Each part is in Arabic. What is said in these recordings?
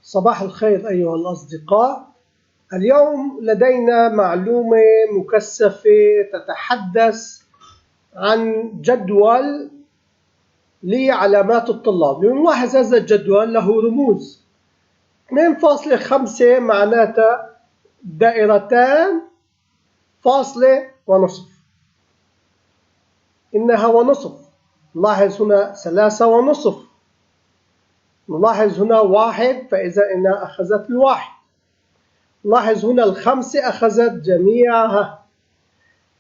صباح الخير أيها الأصدقاء. اليوم لدينا معلومة مكثفة تتحدث عن جدول لعلامات الطلاب. لنلاحظ هذا الجدول له رموز 2.5 معناتها دائرتان فاصلة ونصف، إنها ونصف. نلاحظ هنا 3.5، نلاحظ هنا 1 فإذا إنها أخذت الواحد. نلاحظ هنا 5 أخذت جميعها.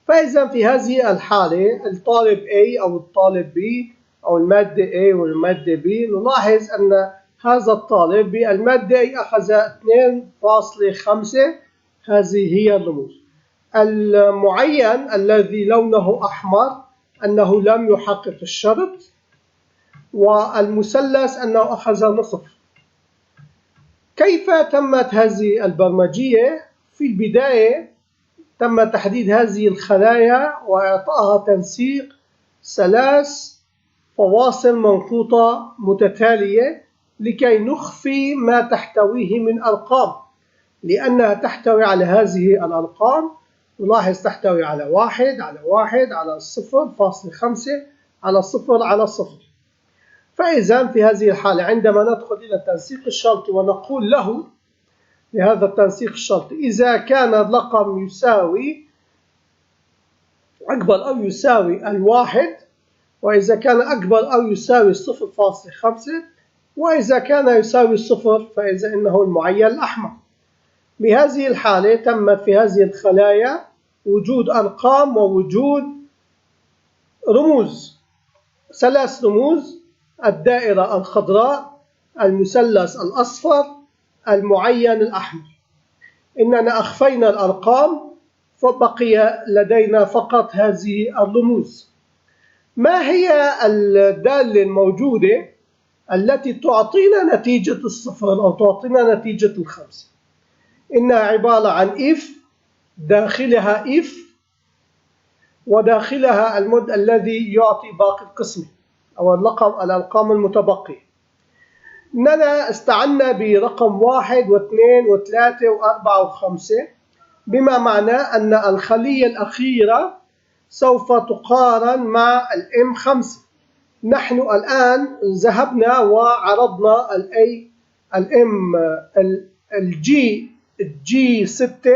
فإذا في هذه الحالة الطالب A أو الطالب B أو المادة A والمادة B، نلاحظ أن هذا الطالب بالمادة A أخذ 2.5. هذه هي الرموز. المعين الذي لونه أحمر أنه لم يحقق الشرط، والمثلث أنه أخذ نصف. كيف تمت هذه البرمجية؟ في البداية تم تحديد هذه الخلايا وإعطائها تنسيق 3 فواصل منقوطة متتالية لكي نخفي ما تحتويه من أرقام، لأنها تحتوي على هذه الأرقام. نلاحظ تحتوي على 1 على 1 على 0.5 على 0 على 0. فإذا في هذه الحالة عندما ندخل إلى التنسيق الشرطي ونقول له لهذا التنسيق الشرطي إذا كان الرقم يساوي أكبر أو يساوي 1، وإذا كان أكبر أو يساوي 0.5، وإذا كان يساوي 0 فإذا إنه المعين الأحمر. بهذه الحالة تمت في هذه الخلايا وجود أرقام ووجود رموز، 3 رموز: الدائرة الخضراء، المثلث الأصفر، المعين الأحمر. إننا أخفينا الأرقام فبقي لدينا فقط هذه الرموز. ما هي الدالة الموجودة التي تعطينا نتيجة 0 أو تعطينا نتيجة 5؟ إنها عبارة عن if داخلها if وداخلها المد الذي يعطي باقي القسمة أو الأرقام المتبقية. إننا استعنا برقم 1 و2 و3 و4 و5، بما معناه أن الخلية الأخيرة سوف تقارن مع الM5. نحن الآن ذهبنا وعرضنا الG6.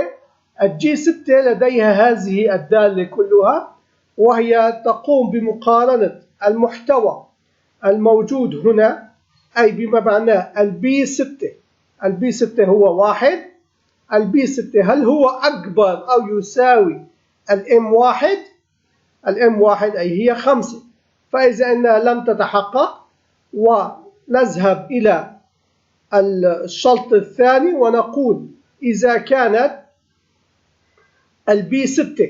الG6 لديها هذه الدالة كلها، وهي تقوم بمقارنة المحتوى الموجود هنا، أي بما معناه الB6. الB6 هو 1، الB6 هل هو أكبر أو يساوي الM1؟ الM1 أي هي 5. فإذا أنها لم تتحقق ونذهب إلى الشرط الثاني ونقول إذا كانت الB6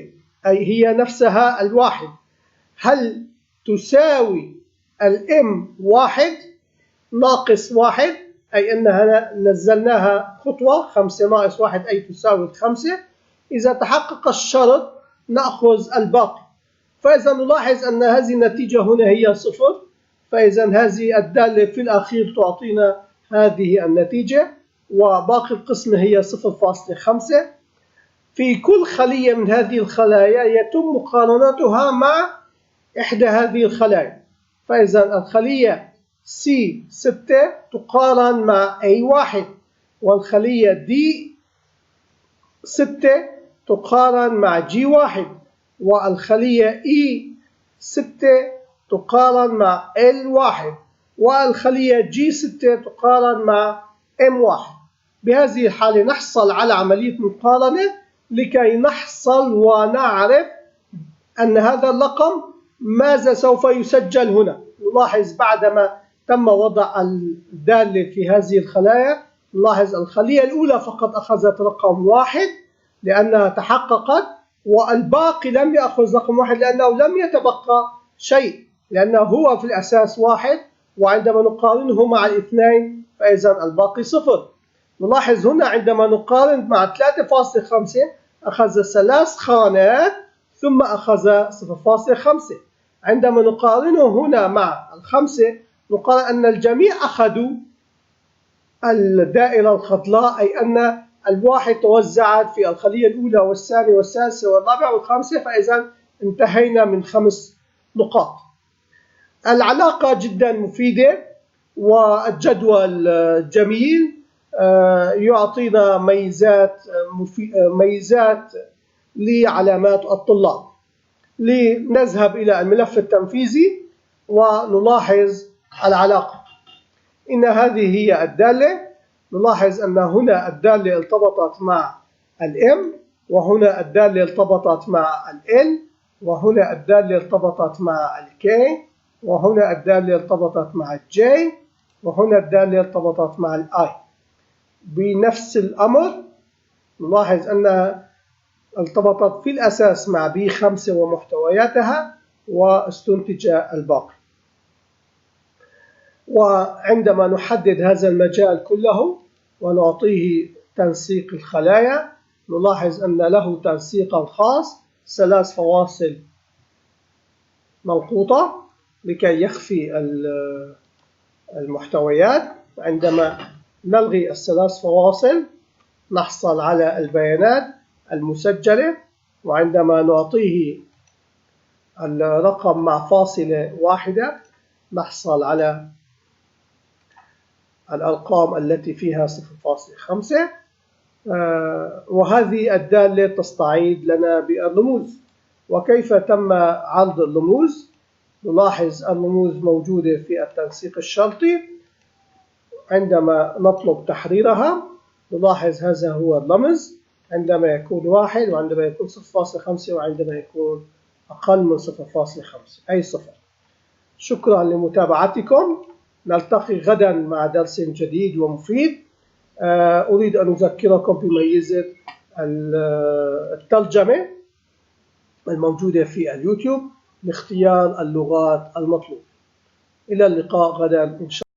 أي هي نفسها 1 هل تساوي الM1 ناقص 1، أي أنها نزلناها خطوة، 5 ناقص 1 أي تساوي 5. إذا تحقق الشرط نأخذ الباقي. فإذا نلاحظ أن هذه النتيجة هنا هي 0. فإذا هذه الدالة في الأخير تعطينا هذه النتيجة، وباقي القسم هي 0.5. في كل خلية من هذه الخلايا يتم مقارنتها مع إحدى هذه الخلايا. فإذا الخلية C6 تقارن مع A1، والخلية D6 تقارن مع G1، والخلية E6 تقارن مع L1، والخلية G6 تقارن مع M1. بهذه الحالة نحصل على عملية مقارنة لكي نحصل ونعرف أن هذا الرقم ماذا سوف يسجل هنا. نلاحظ بعدما تم وضع الدالة في هذه الخلايا، نلاحظ الخلية الأولى فقط أخذت رقم 1 لأنها تحققت، والباقي لم يأخذ رقم 1 لأنه لم يتبقى شيء، لأنه هو في الأساس 1، وعندما نقارنه مع الاثنين فإذا الباقي 0. نلاحظ هنا عندما نقارن مع 3.5 أخذ 3 خانات ثم أخذ 0.5. عندما نقارنه هنا مع 5 نقارن أن الجميع أخذوا الدائرة الخضراء أي أن الواحد توزعت في الخلية الأولى والثانية والثالثة والرابعة والخامسة، فإذا انتهينا من 5 نقاط. العلاقة جدا مفيدة، والجدول جميل، يعطينا ميزات لعلامات الطلاب. لنذهب إلى الملف التنفيذي ونلاحظ العلاقة. إن هذه هي الدالة. نلاحظ أن هنا الدالة ارتبطت مع الM، وهنا الدالة ارتبطت مع L، وهنا الدالة ارتبطت مع K، وهنا الدالة ارتبطت مع J، وهنا الدالة ارتبطت مع I. بنفس الأمر نلاحظ أنها ارتبطت في الأساس مع B5 ومحتوياتها، واستنتج الباقي. وعندما نحدد هذا المجال كله ونعطيه تنسيق الخلايا، نلاحظ أن له تنسيقا خاص، 3 فواصل منقوطة لكي يخفي المحتويات. عندما نلغي ال3 فواصل نحصل على البيانات المسجلة، وعندما نعطيه الرقم مع فاصلة واحدة نحصل على الأرقام التي فيها 0.5. وهذه الدالة تستعيد لنا بالرموز. وكيف تم عرض الرموز؟ نلاحظ الرموز موجودة في التنسيق الشرطي. عندما نطلب تحريرها نلاحظ هذا هو الرمز عندما يكون 1، وعندما يكون 0.5، وعندما يكون أقل من 0.5 أي 0. شكرا لمتابعتكم. نلتقي غدا مع درس جديد ومفيد. أريد أن أذكركم بميزة الترجمة الموجودة في اليوتيوب لاختيار اللغات المطلوبة. إلى اللقاء غدا إن شاء الله.